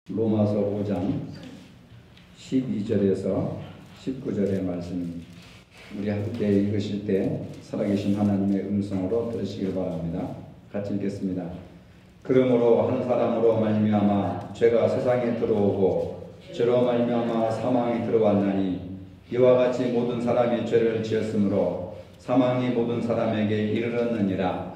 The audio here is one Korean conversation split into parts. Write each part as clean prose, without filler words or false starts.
로마서 5장 12절에서 19절의 말씀, 우리 함께 읽으실 때 살아계신 하나님의 음성으로 들으시길 바랍니다. 같이 읽겠습니다. 그러므로 한 사람으로 말미암아 죄가 세상에 들어오고 죄로 말미암아 사망이 들어왔나니 이와 같이 모든 사람이 죄를 지었으므로 사망이 모든 사람에게 이르렀느니라.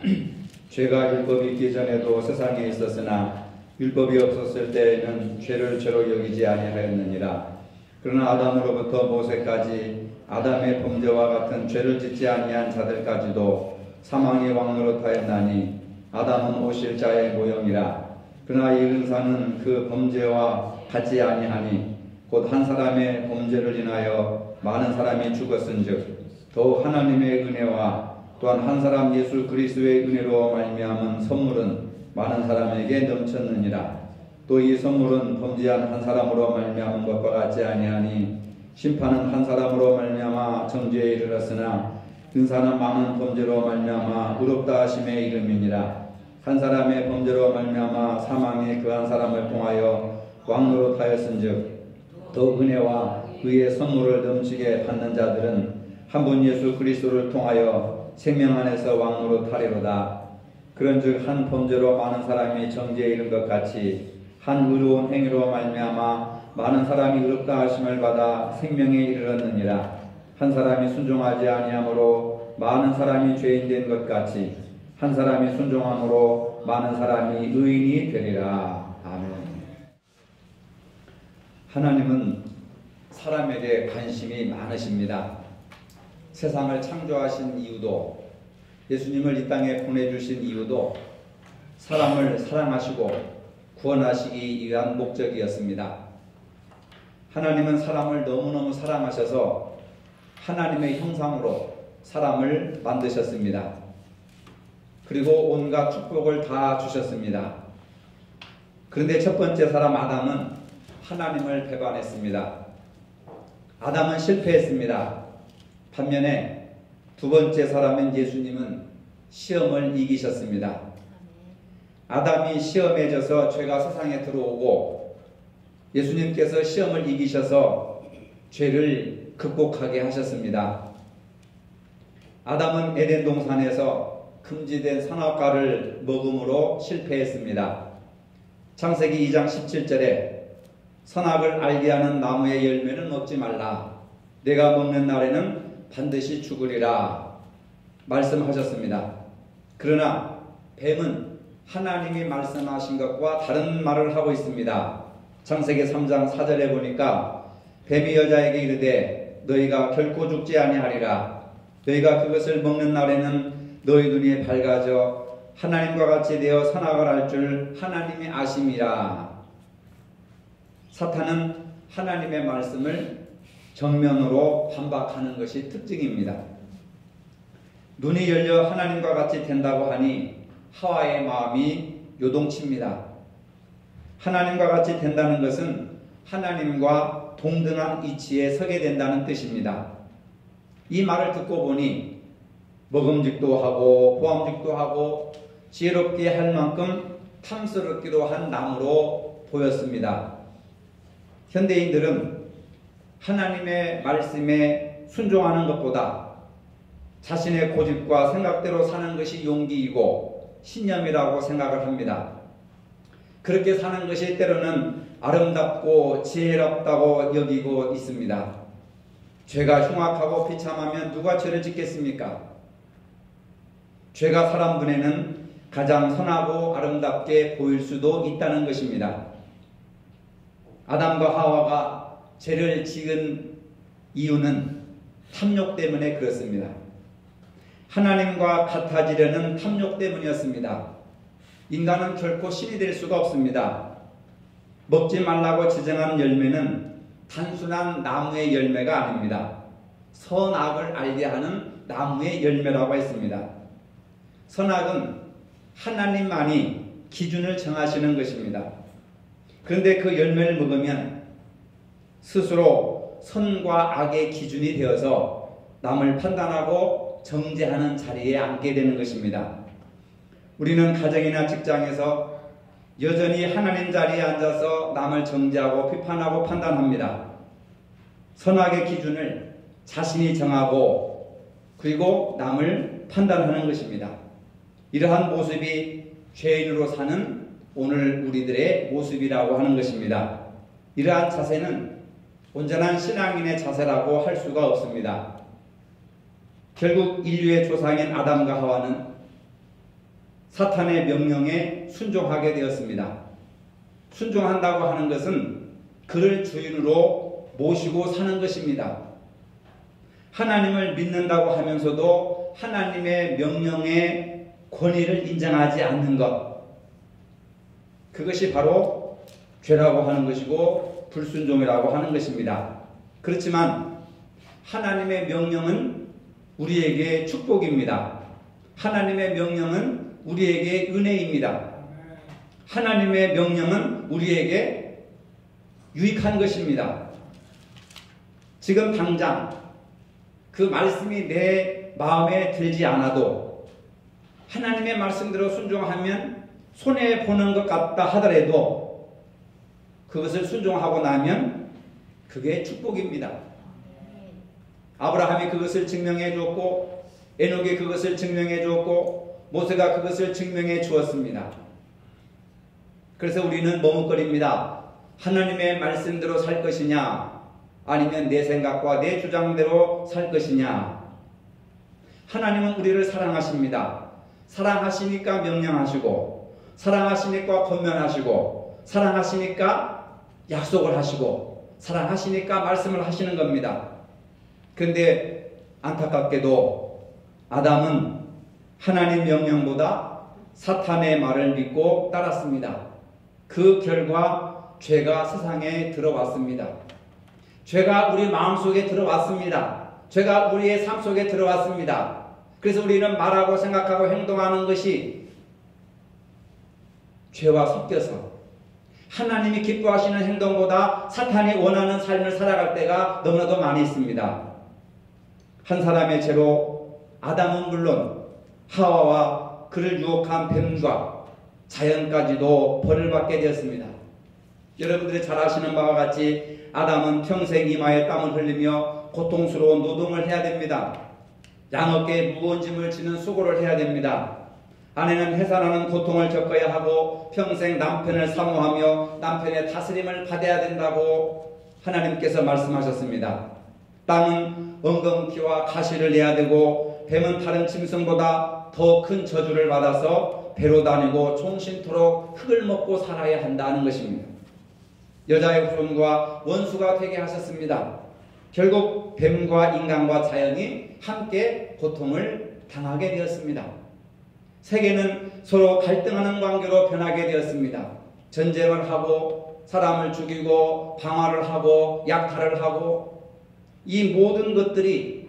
죄가 율법이 있기 전에도 세상에 있었으나 율법이 없었을 때에는 죄를 죄로 여기지 아니하였느니라. 그러나 아담으로부터 모세까지 아담의 범죄와 같은 죄를 짓지 아니한 자들까지도 사망의 왕노릇하였나니 아담은 오실 자의 모형이라. 그러나 이 은사는 그 범죄와 같지 아니하니 곧 한 사람의 범죄를 인하여 많은 사람이 죽었은즉 또 하나님의 은혜와 또한 한 사람 예수 그리스도의 은혜로 말미암은 선물은 많은 사람에게 넘쳤느니라. 또 이 선물은 범죄한 한 사람으로 말미암은 것과 같지 아니하니 심판은 한 사람으로 말미암아 정죄에 이르렀으나 은사는 많은 범죄로 말미암아 의롭다 하심에 이름이니라. 한 사람의 범죄로 말미암아 사망이 그 한 사람을 통하여 왕노릇하였은즉 또 은혜와 그의 선물을 넘치게 받는 자들은 한 분 예수 그리스도를 통하여 생명 안에서 왕노릇하리로다. 그런즉 한 범죄로 많은 사람이 정죄에 이른 것 같이 한 의로운 행위로 말미암아 많은 사람이 의롭다 하심을 받아 생명에 이르렀느니라. 한 사람이 순종하지 아니함으로 많은 사람이 죄인 된 것 같이 한 사람이 순종함으로 많은 사람이 의인이 되리라. 아멘. 하나님은 사람에게 관심이 많으십니다. 세상을 창조하신 이유도, 예수님을 이 땅에 보내주신 이유도 사람을 사랑하시고 구원하시기 위한 목적이었습니다. 하나님은 사람을 너무너무 사랑하셔서 하나님의 형상으로 사람을 만드셨습니다. 그리고 온갖 축복을 다 주셨습니다. 그런데 첫 번째 사람 아담은 하나님을 배반했습니다. 아담은 실패했습니다. 반면에 두 번째 사람인 예수님은 시험을 이기셨습니다. 아담이 시험에 져서 죄가 세상에 들어오고 예수님께서 시험을 이기셔서 죄를 극복하게 하셨습니다. 아담은 에덴 동산에서 금지된 선악과를 먹음으로 실패했습니다. 창세기 2장 17절에 선악을 알게 하는 나무의 열매는 먹지 말라. 내가 먹는 날에는 반드시 죽으리라 말씀하셨습니다. 그러나 뱀은 하나님이 말씀하신 것과 다른 말을 하고 있습니다. 창세기 3장 4절에 보니까 뱀이 여자에게 이르되 너희가 결코 죽지 아니하리라. 너희가 그것을 먹는 날에는 너희 눈이 밝아져 하나님과 같이 되어 선악을 알 줄 하나님이 아심이라. 사탄은 하나님의 말씀을 정면으로 반박하는 것이 특징입니다. 눈이 열려 하나님과 같이 된다고 하니 하와의 마음이 요동칩니다. 하나님과 같이 된다는 것은 하나님과 동등한 위치에 서게 된다는 뜻입니다. 이 말을 듣고 보니 먹음직도 하고 보암직도 하고 지혜롭게 할 만큼 탐스럽기도 한 나무로 보였습니다. 현대인들은 하나님의 말씀에 순종하는 것보다 자신의 고집과 생각대로 사는 것이 용기이고 신념이라고 생각을 합니다. 그렇게 사는 것이 때로는 아름답고 지혜롭다고 여기고 있습니다. 죄가 흉악하고 비참하면 누가 죄를 짓겠습니까? 죄가 사람 눈에는 가장 선하고 아름답게 보일 수도 있다는 것입니다. 아담과 하와가 죄를 지은 이유는 탐욕 때문에 그렇습니다. 하나님과 같아지려는 탐욕 때문이었습니다. 인간은 결코 신이 될 수가 없습니다. 먹지 말라고 지정한 열매는 단순한 나무의 열매가 아닙니다. 선악을 알게 하는 나무의 열매라고 했습니다. 선악은 하나님만이 기준을 정하시는 것입니다. 그런데 그 열매를 먹으면 스스로 선과 악의 기준이 되어서 남을 판단하고 정죄하는 자리에 앉게 되는 것입니다. 우리는 가정이나 직장에서 여전히 하나님 자리에 앉아서 남을 정죄하고 비판하고 판단합니다. 선악의 기준을 자신이 정하고 그리고 남을 판단하는 것입니다. 이러한 모습이 죄인으로 사는 오늘 우리들의 모습이라고 하는 것입니다. 이러한 자세는 온전한 신앙인의 자세라고 할 수가 없습니다. 결국 인류의 조상인 아담과 하와는 사탄의 명령에 순종하게 되었습니다. 순종한다고 하는 것은 그를 주인으로 모시고 사는 것입니다. 하나님을 믿는다고 하면서도 하나님의 명령의 권위를 인정하지 않는 것, 그것이 바로 죄라고 하는 것이고 불순종이라고 하는 것입니다. 그렇지만 하나님의 명령은 우리에게 축복입니다. 하나님의 명령은 우리에게 은혜입니다. 하나님의 명령은 우리에게 유익한 것입니다. 지금 당장 그 말씀이 내 마음에 들지 않아도 하나님의 말씀대로 순종하면 손해보는 것 같다 하더라도 그것을 순종하고 나면 그게 축복입니다. 아브라함이 그것을 증명해 주었고 에녹이 그것을 증명해 주었고 모세가 그것을 증명해 주었습니다. 그래서 우리는 머뭇거립니다. 하나님의 말씀대로 살 것이냐 아니면 내 생각과 내 주장대로 살 것이냐. 하나님은 우리를 사랑하십니다. 사랑하시니까 명령하시고 사랑하시니까 권면하시고 사랑하시니까 약속을 하시고 사랑하시니까 말씀을 하시는 겁니다. 그런데 안타깝게도 아담은 하나님 명령보다 사탄의 말을 믿고 따랐습니다. 그 결과 죄가 세상에 들어왔습니다. 죄가 우리 마음속에 들어왔습니다. 죄가 우리의 삶 속에 들어왔습니다. 그래서 우리는 말하고 생각하고 행동하는 것이 죄와 섞여서 하나님이 기뻐하시는 행동보다 사탄이 원하는 삶을 살아갈 때가 너무나도 많이 있습니다. 한 사람의 죄로 아담은 물론 하와와 그를 유혹한 뱀과 자연까지도 벌을 받게 되었습니다. 여러분들이 잘 아시는 바와 같이 아담은 평생 이마에 땀을 흘리며 고통스러운 노동을 해야 됩니다. 양어깨에 무거운 짐을 지는 수고를 해야 됩니다. 아내는 해산하는 고통을 겪어야 하고 평생 남편을 사모하며 남편의 다스림을 받아야 된다고 하나님께서 말씀하셨습니다. 땅은 엉겅퀴와 가시를 내야 되고 뱀은 다른 짐승보다 더 큰 저주를 받아서 배로 다니고 종신토록 흙을 먹고 살아야 한다는 것입니다. 여자의 후손과 원수가 되게 하셨습니다. 결국 뱀과 인간과 자연이 함께 고통을 당하게 되었습니다. 세계는 서로 갈등하는 관계로 변하게 되었습니다. 전쟁을 하고 사람을 죽이고 방화를 하고 약탈을 하고 이 모든 것들이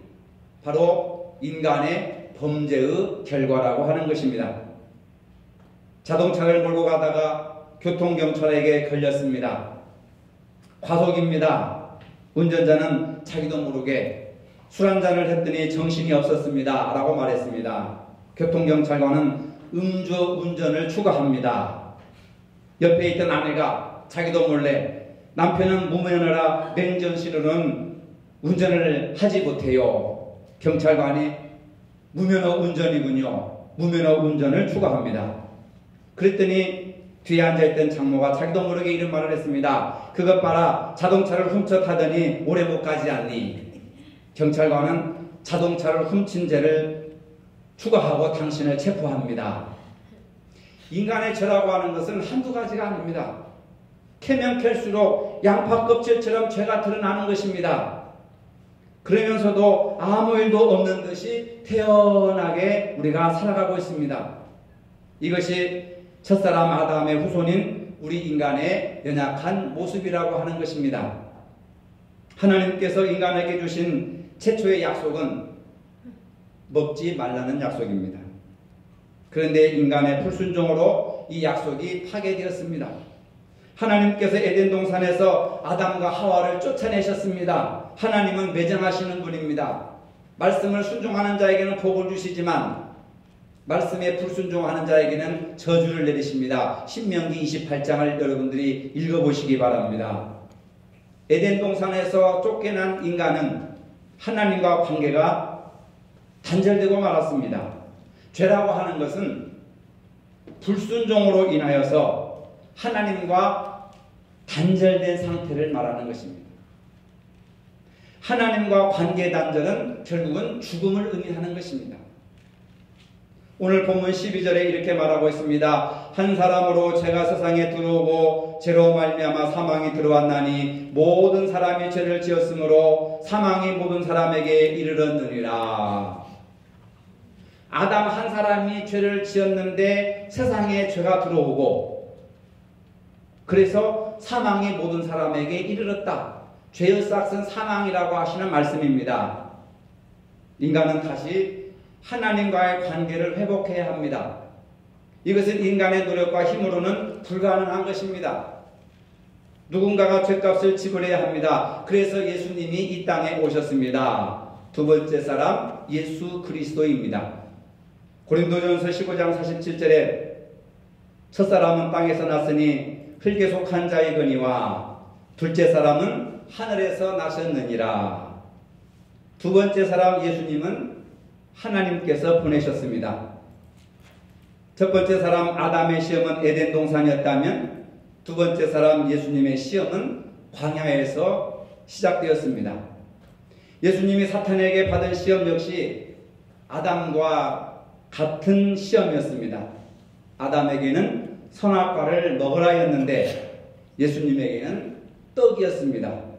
바로 인간의 범죄의 결과라고 하는 것입니다. 자동차를 몰고 가다가 교통경찰에게 걸렸습니다. 과속입니다. 운전자는 자기도 모르게 술 한잔을 했더니 정신이 없었습니다 라고 말했습니다. 교통경찰관은 음주운전을 추가합니다. 옆에 있던 아내가 자기도 몰래 남편은 무면허라 맹전시로는 운전을 하지 못해요. 경찰관이 무면허 운전이군요. 무면허 운전을 추가합니다. 그랬더니 뒤에 앉아있던 장모가 자기도 모르게 이런 말을 했습니다. 그것 봐라, 자동차를 훔쳐 타더니 오래 못 가지 않니. 경찰관은 자동차를 훔친 죄를 추가하고 당신을 체포합니다. 인간의 죄라고 하는 것은 한두 가지가 아닙니다. 캐면 캘수록 양파 껍질처럼 죄가 드러나는 것입니다. 그러면서도 아무 일도 없는 듯이 태연하게 우리가 살아가고 있습니다. 이것이 첫사람 아담의 후손인 우리 인간의 연약한 모습이라고 하는 것입니다. 하나님께서 인간에게 주신 최초의 약속은 먹지 말라는 약속입니다. 그런데 인간의 불순종으로 이 약속이 파괴되었습니다. 하나님께서 에덴 동산에서 아담과 하와를 쫓아내셨습니다. 하나님은 매정하시는 분입니다. 말씀을 순종하는 자에게는 복을 주시지만 말씀에 불순종하는 자에게는 저주를 내리십니다. 신명기 28장을 여러분들이 읽어보시기 바랍니다. 에덴 동산에서 쫓겨난 인간은 하나님과 관계가 단절되고 말았습니다. 죄라고 하는 것은 불순종으로 인하여서 하나님과 단절된 상태를 말하는 것입니다. 하나님과 관계 단절은 결국은 죽음을 의미하는 것입니다. 오늘 본문 12절에 이렇게 말하고 있습니다. 한 사람으로 죄가 세상에 들어오고 죄로 말미암아 사망이 들어왔나니 모든 사람이 죄를 지었으므로 사망이 모든 사람에게 이르렀느니라. 아담 한 사람이 죄를 지었는데 세상에 죄가 들어오고 그래서 사망이 모든 사람에게 이르렀다. 죄의 싹은 사망이라고 하시는 말씀입니다. 인간은 다시 하나님과의 관계를 회복해야 합니다. 이것은 인간의 노력과 힘으로는 불가능한 것입니다. 누군가가 죄값을 지불해야 합니다. 그래서 예수님이 이 땅에 오셨습니다. 두 번째 사람 예수 그리스도입니다. 고린도전서 15장 47절에 첫 사람은 땅에서 났으니 흙에 속한 자이거니와 둘째 사람은 하늘에서 나셨느니라. 두 번째 사람 예수님은 하나님께서 보내셨습니다. 첫 번째 사람 아담의 시험은 에덴 동산이었다면 두 번째 사람 예수님의 시험은 광야에서 시작되었습니다. 예수님이 사탄에게 받은 시험 역시 아담과 같은 시험이었습니다. 아담에게는 선악과를 먹으라였는데 예수님에게는 떡이었습니다.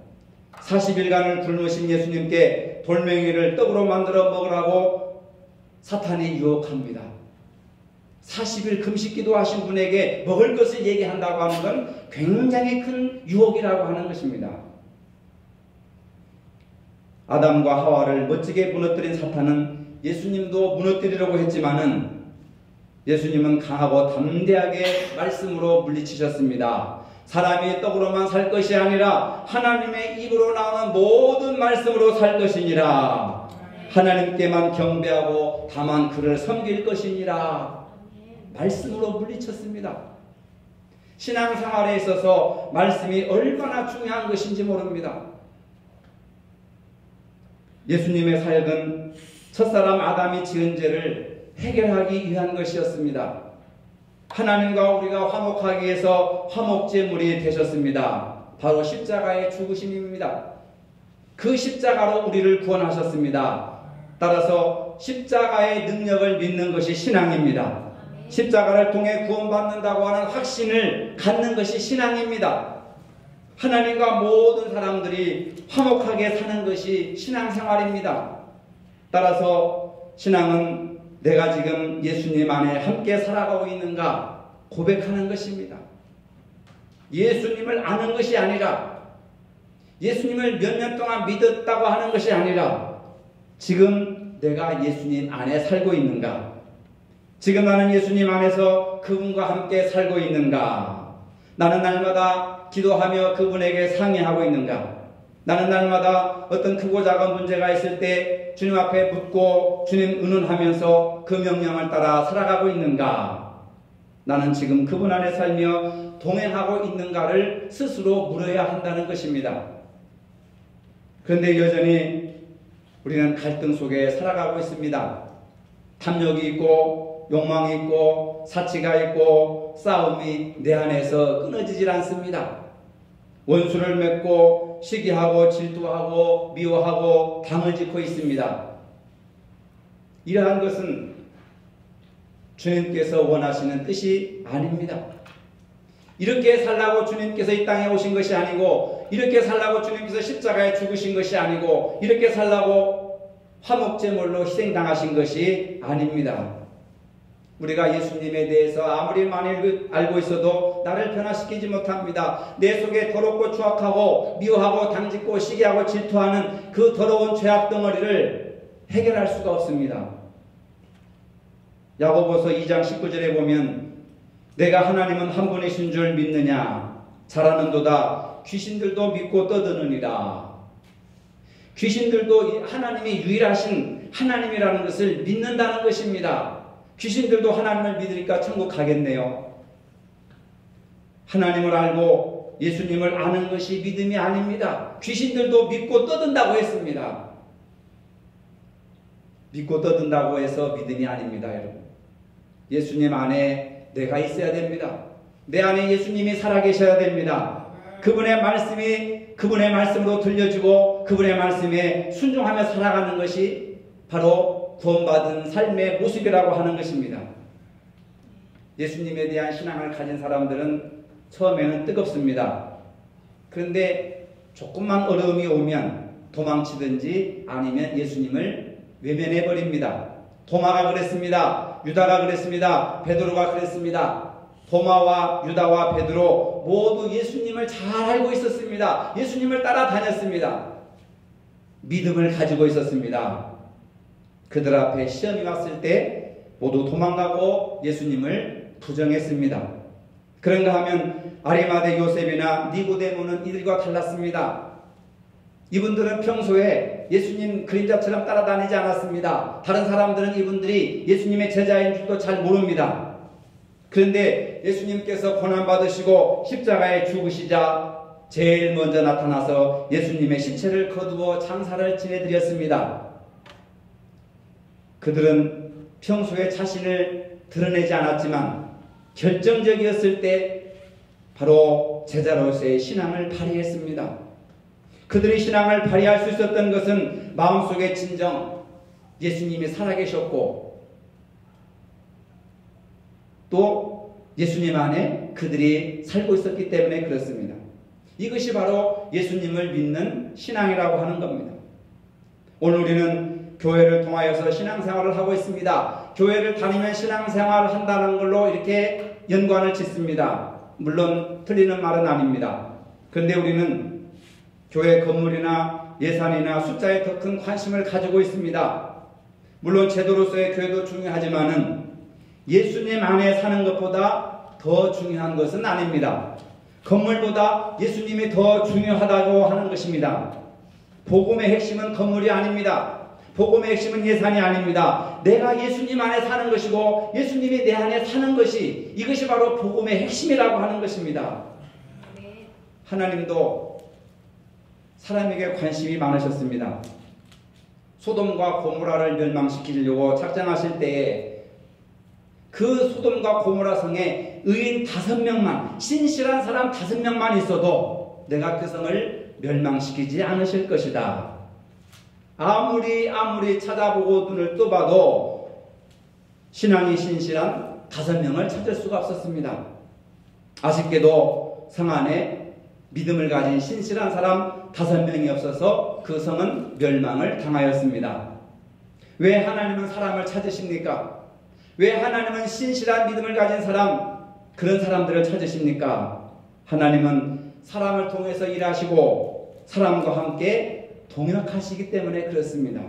40일간을 굶으신 예수님께 돌멩이를 떡으로 만들어 먹으라고 사탄이 유혹합니다. 40일 금식기도 하신 분에게 먹을 것을 얘기한다고 하는 건 굉장히 큰 유혹이라고 하는 것입니다. 아담과 하와를 멋지게 무너뜨린 사탄은 예수님도 무너뜨리려고 했지만은 예수님은 강하고 담대하게 말씀으로 물리치셨습니다. 사람이 떡으로만 살 것이 아니라 하나님의 입으로 나오는 모든 말씀으로 살 것이니라. 하나님께만 경배하고 다만 그를 섬길 것이니라. 말씀으로 물리쳤습니다. 신앙생활에 있어서 말씀이 얼마나 중요한 것인지 모릅니다. 예수님의 사역은 첫사람 아담이 지은 죄를 해결하기 위한 것이었습니다. 하나님과 우리가 화목하기 위해서 화목제물이 되셨습니다. 바로 십자가의 죽으심입니다. 그 십자가로 우리를 구원하셨습니다. 따라서 십자가의 능력을 믿는 것이 신앙입니다. 십자가를 통해 구원받는다고 하는 확신을 갖는 것이 신앙입니다. 하나님과 모든 사람들이 화목하게 사는 것이 신앙생활입니다. 따라서 신앙은 내가 지금 예수님 안에 함께 살아가고 있는가 고백하는 것입니다. 예수님을 아는 것이 아니라 예수님을 몇 년 동안 믿었다고 하는 것이 아니라 지금 내가 예수님 안에 살고 있는가? 지금 나는 예수님 안에서 그분과 함께 살고 있는가? 나는 날마다 기도하며 그분에게 상의하고 있는가? 나는 날마다 어떤 크고 작은 문제가 있을 때 주님 앞에 묻고 주님 의논하면서 그 명령을 따라 살아가고 있는가? 나는 지금 그분 안에 살며 동행하고 있는가를 스스로 물어야 한다는 것입니다. 그런데 여전히 우리는 갈등 속에 살아가고 있습니다. 탐욕이 있고 욕망이 있고 사치가 있고 싸움이 내 안에서 끊어지질 않습니다. 원수를 맺고 시기하고 질투하고 미워하고 당을 짓고 있습니다. 이러한 것은 주님께서 원하시는 뜻이 아닙니다. 이렇게 살라고 주님께서 이 땅에 오신 것이 아니고 이렇게 살라고 주님께서 십자가에 죽으신 것이 아니고 이렇게 살라고 화목제물로 희생당하신 것이 아닙니다. 우리가 예수님에 대해서 아무리 많이 알고 있어도 나를 변화시키지 못합니다. 내 속에 더럽고 추악하고 미워하고 당짓고 시기하고 질투하는 그 더러운 죄악 덩어리를 해결할 수가 없습니다. 야고보서 2장 19절에 보면 내가 하나님은 한 분이신 줄 믿느냐 잘하는도다 귀신들도 믿고 떠드느니라. 귀신들도 하나님이 유일하신 하나님이라는 것을 믿는다는 것입니다. 귀신들도 하나님을 믿으니까 천국 가겠네요. 하나님을 알고 예수님을 아는 것이 믿음이 아닙니다. 귀신들도 믿고 떠든다고 했습니다. 믿고 떠든다고 해서 믿음이 아닙니다, 여러분. 예수님 안에 내가 있어야 됩니다. 내 안에 예수님이 살아계셔야 됩니다. 그분의 말씀으로 들려주고 그분의 말씀에 순종하며 살아가는 것이 바로 구원받은 삶의 모습이라고 하는 것입니다. 예수님에 대한 신앙을 가진 사람들은 처음에는 뜨겁습니다. 그런데 조금만 어려움이 오면 도망치든지 아니면 예수님을 외면해버립니다. 도마가 그랬습니다. 유다가 그랬습니다. 베드로가 그랬습니다. 도마와 유다와 베드로 모두 예수님을 잘 알고 있었습니다. 예수님을 따라다녔습니다. 믿음을 가지고 있었습니다. 그들 앞에 시험이 왔을 때 모두 도망가고 예수님을 부정했습니다. 그런가 하면 아리마대 요셉이나 니고데모는 이들과 달랐습니다. 이분들은 평소에 예수님 그림자처럼 따라다니지 않았습니다. 다른 사람들은 이분들이 예수님의 제자인 줄도 잘 모릅니다. 그런데 예수님께서 고난받으시고 십자가에 죽으시자 제일 먼저 나타나서 예수님의 시체를 거두어 장사를 지내드렸습니다. 그들은 평소에 자신을 드러내지 않았지만 결정적이었을 때 바로 제자로서의 신앙을 발휘했습니다. 그들의 신앙을 발휘할 수 있었던 것은 마음속에 진정 예수님이 살아계셨고 또 예수님 안에 그들이 살고 있었기 때문에 그렇습니다. 이것이 바로 예수님을 믿는 신앙이라고 하는 겁니다. 오늘 우리는 교회를 통하여서 신앙생활을 하고 있습니다. 교회를 다니면 신앙생활을 한다는 걸로 이렇게 연관을 짓습니다. 물론 틀리는 말은 아닙니다. 그런데 우리는 교회 건물이나 예산이나 숫자에 더 큰 관심을 가지고 있습니다. 물론 제도로서의 교회도 중요하지만은 예수님 안에 사는 것보다 더 중요한 것은 아닙니다. 건물보다 예수님이 더 중요하다고 하는 것입니다. 복음의 핵심은 건물이 아닙니다. 복음의 핵심은 예산이 아닙니다. 내가 예수님 안에 사는 것이고 예수님이 내 안에 사는 것이 이것이 바로 복음의 핵심이라고 하는 것입니다. 하나님도 사람에게 관심이 많으셨습니다. 소돔과 고모라를 멸망시키려고 작정하실 때에 그 소돔과 고모라 성에 의인 5명만, 신실한 사람 5명만 있어도 내가 그 성을 멸망시키지 않으실 것이다. 아무리 찾아보고 눈을 떠봐도 신앙이 신실한 5명을 찾을 수가 없었습니다. 아쉽게도 성 안에 믿음을 가진 신실한 사람 5명이 없어서 그 성은 멸망을 당하였습니다. 왜 하나님은 사람을 찾으십니까? 왜 하나님은 신실한 믿음을 가진 사람, 그런 사람들을 찾으십니까? 하나님은 사람을 통해서 일하시고 사람과 함께 동역하시기 때문에 그렇습니다.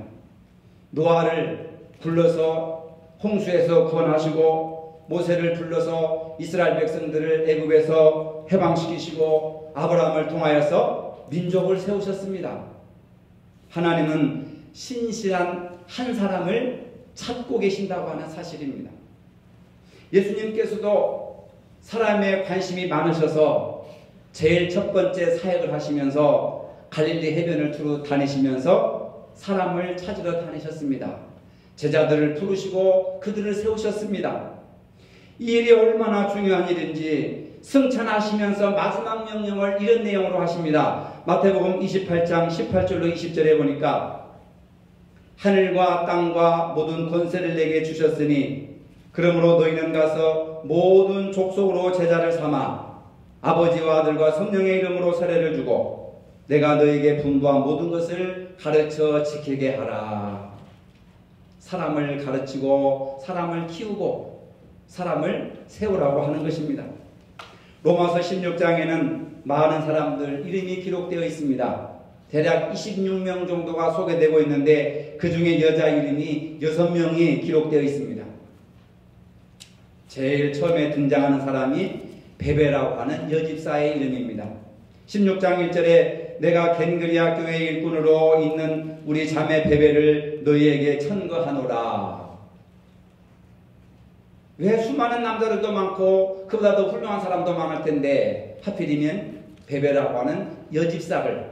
노아를 불러서 홍수에서 구원하시고 모세를 불러서 이스라엘 백성들을 애굽에서 해방시키시고 아브라함을 통하여서 민족을 세우셨습니다. 하나님은 신실한 한 사람을 찾고 계신다고 하는 사실입니다. 예수님께서도 사람의 관심이 많으셔서 제일 첫 번째 사역을 하시면서 갈릴리 해변을 두루 다니시면서 사람을 찾으러 다니셨습니다. 제자들을 부르시고 그들을 세우셨습니다. 이 일이 얼마나 중요한 일인지 승천하시면서 마지막 명령을 이런 내용으로 하십니다. 마태복음 28장 18절로 20절에 보니까 하늘과 땅과 모든 권세를 내게 주셨으니 그러므로 너희는 가서 모든 족속으로 제자를 삼아 아버지와 아들과 성령의 이름으로 세례를 주고 내가 너희에게 분부한 모든 것을 가르쳐 지키게 하라. 사람을 가르치고 사람을 키우고 사람을 세우라고 하는 것입니다. 로마서 16장에는 많은 사람들 이름이 기록되어 있습니다. 대략 26명 정도가 소개되고 있는데 그 중에 여자 이름이 6명이 기록되어 있습니다. 제일 처음에 등장하는 사람이 베베라고 하는 여집사의 이름입니다. 16장 1절에 내가 겐그리아 교회 일꾼으로 있는 우리 자매 베베를 너희에게 천거하노라. 왜 수많은 남자들도 많고 그보다 더 훌륭한 사람도 많을 텐데 하필이면 베베라고 하는 여집사를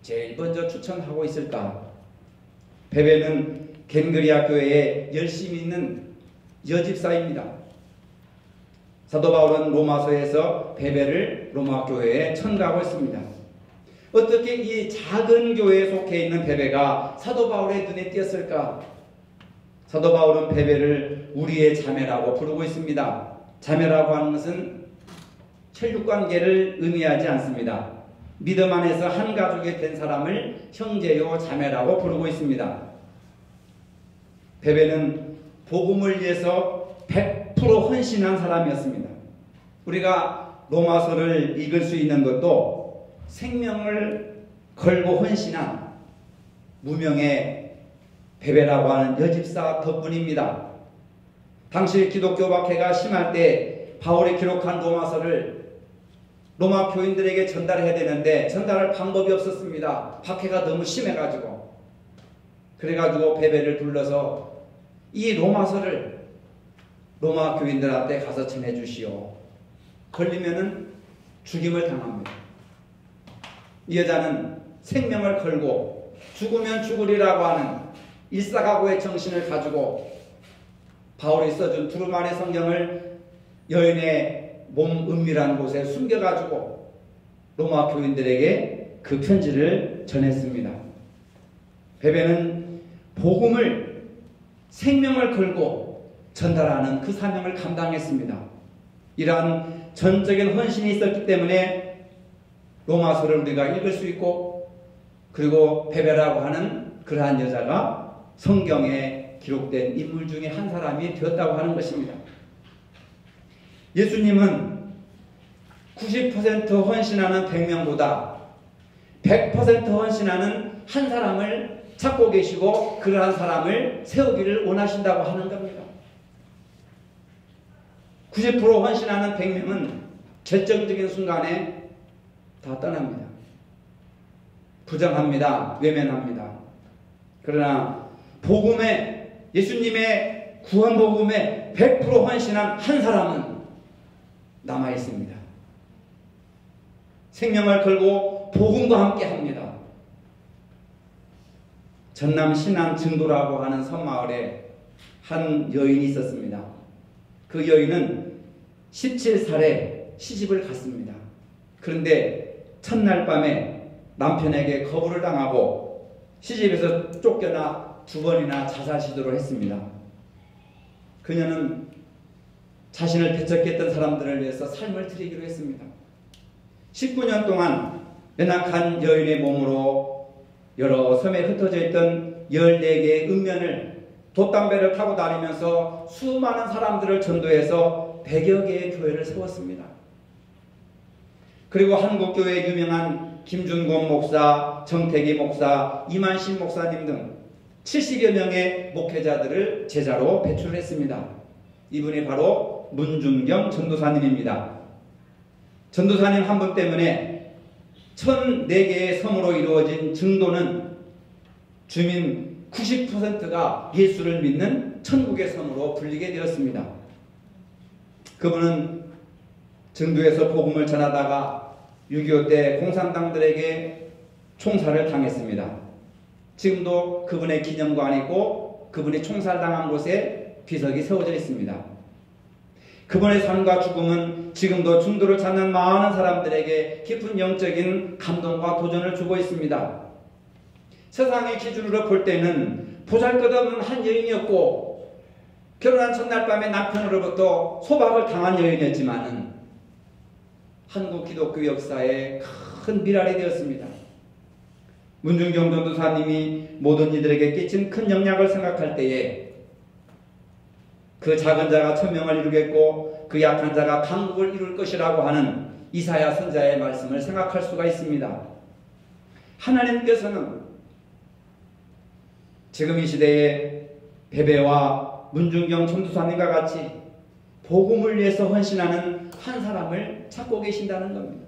제일 먼저 추천하고 있을까? 베베는 겐그리아 교회에 열심히 있는 여집사입니다. 사도 바울은 로마서에서 베베를 로마 교회에 청구하고 있습니다. 어떻게 이 작은 교회에 속해 있는 베베가 사도 바울의 눈에 띄었을까? 사도 바울은 베베를 우리의 자매라고 부르고 있습니다. 자매라고 하는 것은 혈육관계를 의미하지 않습니다. 믿음 안에서 한 가족이 된 사람을 형제요 자매라고 부르고 있습니다. 베베는 복음을 위해서 100% 헌신한 사람이었습니다. 우리가 로마서를 읽을 수 있는 것도 생명을 걸고 헌신한 무명의 베베라고 하는 여집사 덕분입니다. 당시 기독교 박해가 심할 때 바울이 기록한 로마서를 로마 교인들에게 전달해야 되는데 전달할 방법이 없었습니다. 박해가 너무 심해가지고. 그래가지고 베베를 불러서 이 로마서를 로마 교인들한테 가서 전해주시오. 걸리면은 죽임을 당합니다. 이 여자는 생명을 걸고 죽으면 죽으리라고 하는 일사각오의 정신을 가지고 바울이 써준 두루마리 성경을 여인의 몸 은밀한 곳에 숨겨가지고 로마 교인들에게 그 편지를 전했습니다. 베베는 복음을 생명을 걸고 전달하는 그 사명을 감당했습니다. 이러한 전적인 헌신이 있었기 때문에 로마서를 우리가 읽을 수 있고 그리고 베베라고 하는 그러한 여자가 성경에 기록된 인물 중에 한 사람이 되었다고 하는 것입니다. 예수님은 90% 헌신하는 100명보다 100% 헌신하는 한 사람을 찾고 계시고 그러한 사람을 세우기를 원하신다고 하는 겁니다. 90% 헌신하는 100명은 결정적인 순간에 다 떠납니다. 부정합니다. 외면합니다. 그러나 복음에 예수님의 구원 복음에 100% 헌신한 한 사람은 남아 있습니다. 생명을 걸고 복음과 함께 합니다. 전남 신안 증도라고 하는 섬마을에 한 여인이 있었습니다. 그 여인은 17살에 시집을 갔습니다. 그런데 첫날 밤에 남편에게 거부를 당하고 시집에서 쫓겨나 2번이나 자살 시도를 했습니다. 그녀는 자신을 배척했던 사람들을 위해서 삶을 드리기로 했습니다. 19년 동안 연약한 여인의 몸으로 여러 섬에 흩어져 있던 14개의 읍면을 돛담배를 타고 다니면서 수많은 사람들을 전도해서 100여 개의 교회를 세웠습니다. 그리고 한국교회 유명한 김준권 목사, 정태기 목사, 이만신 목사님 등 70여 명의 목회자들을 제자로 배출했습니다. 이분이 바로 문준경 전도사님입니다. 전도사님 한 분 때문에 1004개의 섬으로 이루어진 증도는 주민 90%가 예수를 믿는 천국의 섬으로 불리게 되었습니다. 그분은 증도에서 복음을 전하다가 6.25 때 공산당들에게 총살을 당했습니다. 지금도 그분의 기념관이고 그분이 총살당한 곳에 비석이 세워져 있습니다. 그분의 삶과 죽음은 지금도 중도를 찾는 많은 사람들에게 깊은 영적인 감동과 도전을 주고 있습니다. 세상의 기준으로 볼 때는 보잘것없는 한 여인이었고 결혼한 첫날 밤에 남편으로부터 소박을 당한 여인이었지만은 한국 기독교 역사에 큰 미랄이 되었습니다. 문준경 전도사님이 모든 이들에게 끼친 큰 영향을 생각할 때에 그 작은 자가 천명을 이루겠고 그 약한 자가 강국을 이룰 것이라고 하는 이사야 선자의 말씀을 생각할 수가 있습니다. 하나님께서는 지금 이 시대에 베베와 문준경 전도사님과 같이 복음을 위해서 헌신하는 한 사람을 찾고 계신다는 겁니다.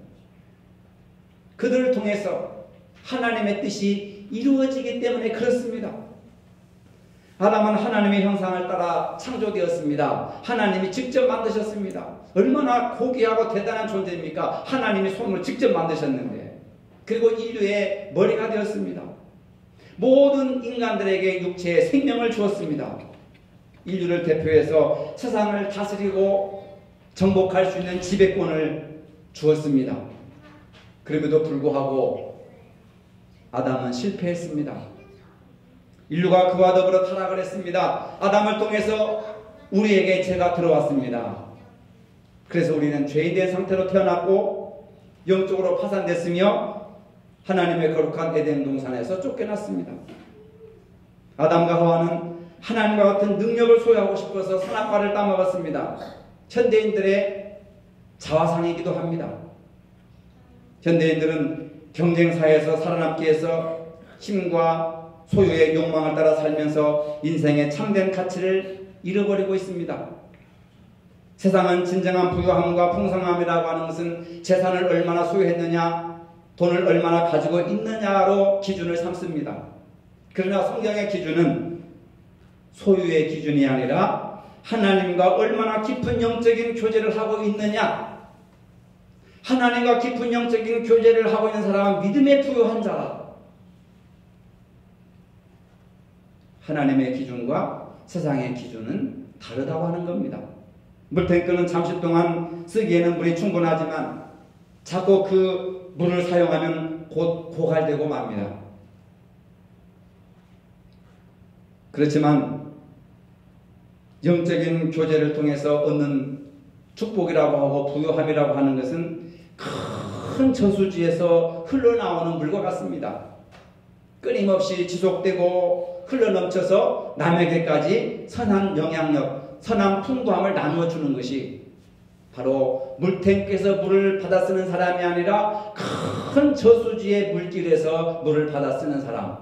그들을 통해서 하나님의 뜻이 이루어지기 때문에 그렇습니다. 아담은 하나님의 형상을 따라 창조되었습니다. 하나님이 직접 만드셨습니다. 얼마나 고귀하고 대단한 존재입니까? 하나님이 손으로 직접 만드셨는데. 그리고 인류의 머리가 되었습니다. 모든 인간들에게 육체에 생명을 주었습니다. 인류를 대표해서 세상을 다스리고 정복할 수 있는 지배권을 주었습니다. 그럼에도 불구하고 아담은 실패했습니다. 인류가 그와 더불어 타락을 했습니다. 아담을 통해서 우리에게 죄가 들어왔습니다. 그래서 우리는 죄인된 상태로 태어났고 영적으로 파산됐으며 하나님의 거룩한 에덴 동산에서 쫓겨났습니다. 아담과 하와는 하나님과 같은 능력을 소유하고 싶어서 선악과를 따먹었습니다. 현대인들의 자화상이기도 합니다. 현대인들은 경쟁사회에서 살아남기 위해서 힘과 소유의 욕망을 따라 살면서 인생의 참된 가치를 잃어버리고 있습니다. 세상은 진정한 부유함과 풍성함이라고 하는 것은 재산을 얼마나 소유했느냐, 돈을 얼마나 가지고 있느냐로 기준을 삼습니다. 그러나 성경의 기준은 소유의 기준이 아니라 하나님과 얼마나 깊은 영적인 교제를 하고 있느냐, 하나님과 깊은 영적인 교제를 하고 있는 사람은 믿음에 부유한 자라. 하나님의 기준과 세상의 기준은 다르다고 하는 겁니다. 물탱크는 잠시 동안 쓰기에는 물이 충분하지만 자꾸 그 물을 사용하면 곧 고갈되고 맙니다. 그렇지만 영적인 교제를 통해서 얻는 축복이라고 하고 부유함이라고 하는 것은 큰 저수지에서 흘러나오는 물과 같습니다. 끊임없이 지속되고 흘러넘쳐서 남에게까지 선한 영향력, 선한 풍부함을 나누어주는 것이 바로 물탱크에서 물을 받아 쓰는 사람이 아니라 큰 저수지의 물길에서 물을 받아 쓰는 사람.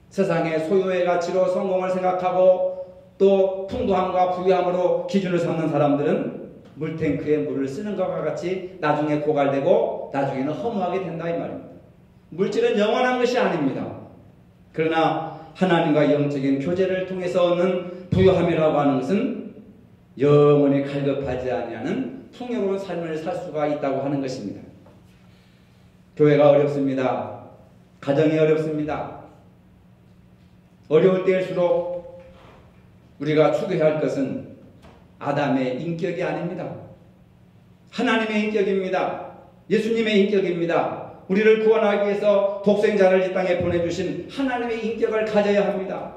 세상의 소유의 가치로 성공을 생각하고 또 풍부함과 부유함으로 기준을 삼는 사람들은 물탱크에 물을 쓰는 것과 같이 나중에 고갈되고 나중에는 허무하게 된다 이 말입니다. 물질은 영원한 것이 아닙니다. 그러나 하나님과 영적인 교제를 통해서 얻는 부유함이라고 하는 것은 영원히 갈급하지 아니하는 풍요로운 삶을 살 수가 있다고 하는 것입니다. 교회가 어렵습니다. 가정이 어렵습니다. 어려울 때일수록 우리가 추구해야 할 것은 아담의 인격이 아닙니다. 하나님의 인격입니다. 예수님의 인격입니다. 우리를 구원하기 위해서 독생자를 이 땅에 보내주신 하나님의 인격을 가져야 합니다.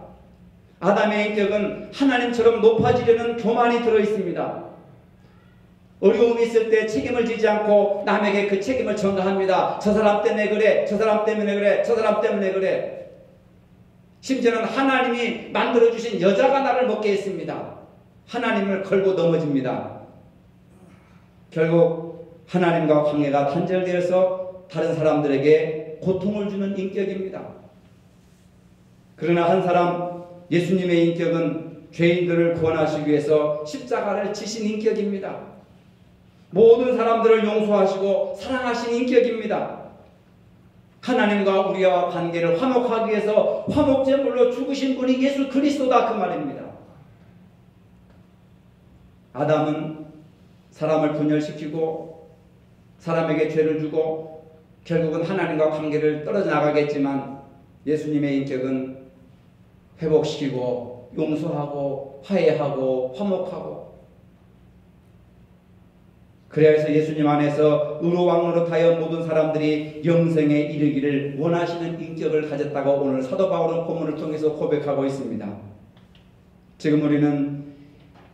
아담의 인격은 하나님처럼 높아지려는 교만이 들어있습니다. 어려움이 있을 때 책임을 지지 않고 남에게 그 책임을 전가합니다. 저 사람 때문에 그래, 저 사람 때문에 그래, 저 사람 때문에 그래. 심지어는 하나님이 만들어주신 여자가 나를 먹게 했습니다. 하나님을 걸고 넘어집니다. 결국 하나님과 관계가 단절되어서 다른 사람들에게 고통을 주는 인격입니다. 그러나 한 사람, 예수님의 인격은 죄인들을 구원하시기 위해서 십자가를 지신 인격입니다. 모든 사람들을 용서하시고 사랑하신 인격입니다. 하나님과 우리와 관계를 화목하기 위해서 화목제물로 죽으신 분이 예수 그리스도다 그 말입니다. 아담은 사람을 분열시키고 사람에게 죄를 주고 결국은 하나님과 관계를 떨어져 나가겠지만 예수님의 인격은 회복시키고 용서하고 화해하고 화목하고 그래야 해서 예수님 안에서 의로왕노릇하여 모든 사람들이 영생에 이르기를 원하시는 인격을 가졌다고 오늘 사도 바울은 본문을 통해서 고백하고 있습니다. 지금 우리는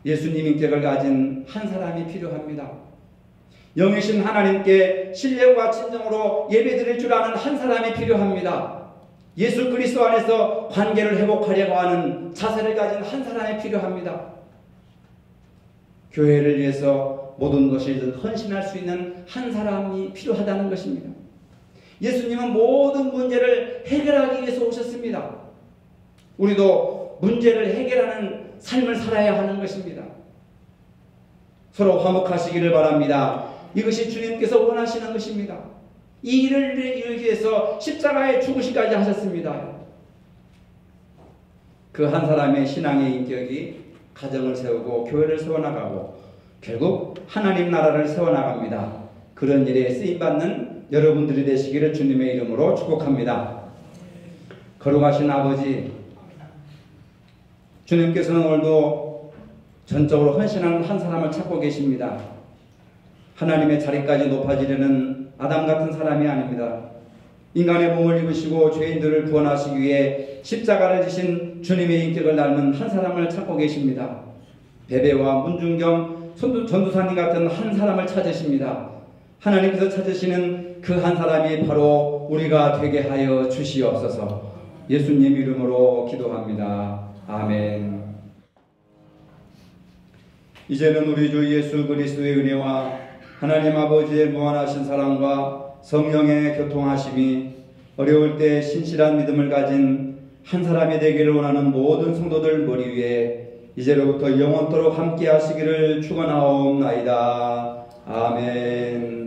예수님 인격을 가진 한 사람이 필요합니다. 영이신 하나님께 신뢰와 진정으로 예배드릴 줄 아는 한 사람이 필요합니다. 예수 그리스도 안에서 관계를 회복하려고 하는 자세를 가진 한 사람이 필요합니다. 교회를 위해서 모든 것을 헌신할 수 있는 한 사람이 필요하다는 것입니다. 예수님은 모든 문제를 해결하기 위해서 오셨습니다. 우리도 문제를 해결하는 삶을 살아야 하는 것입니다. 서로 화목하시기를 바랍니다. 이것이 주님께서 원하시는 것입니다. 이 일을 이루기 위해서 십자가에 죽으시기까지 하셨습니다. 그 한 사람의 신앙의 인격이 가정을 세우고 교회를 세워나가고 결국 하나님 나라를 세워나갑니다. 그런 일에 쓰임받는 여러분들이 되시기를 주님의 이름으로 축복합니다. 거룩하신 아버지, 주님께서는 오늘도 전적으로 헌신하는 한 사람을 찾고 계십니다. 하나님의 자리까지 높아지려는 아담 같은 사람이 아닙니다. 인간의 몸을 입으시고 죄인들을 구원하시기 위해 십자가를 지신 주님의 인격을 닮은 한 사람을 찾고 계십니다. 베베와 문중경, 전도사님 같은 한 사람을 찾으십니다. 하나님께서 찾으시는 그 한 사람이 바로 우리가 되게 하여 주시옵소서. 예수님 이름으로 기도합니다. 아멘. 이제는 우리 주 예수 그리스도의 은혜와 하나님 아버지의 무한하신 사랑과 성령의 교통하심이 어려울 때 신실한 믿음을 가진 한 사람이 되기를 원하는 모든 성도들 머리 위에 이제로부터 영원토록 함께 하시기를 축원하옵나이다. 아멘.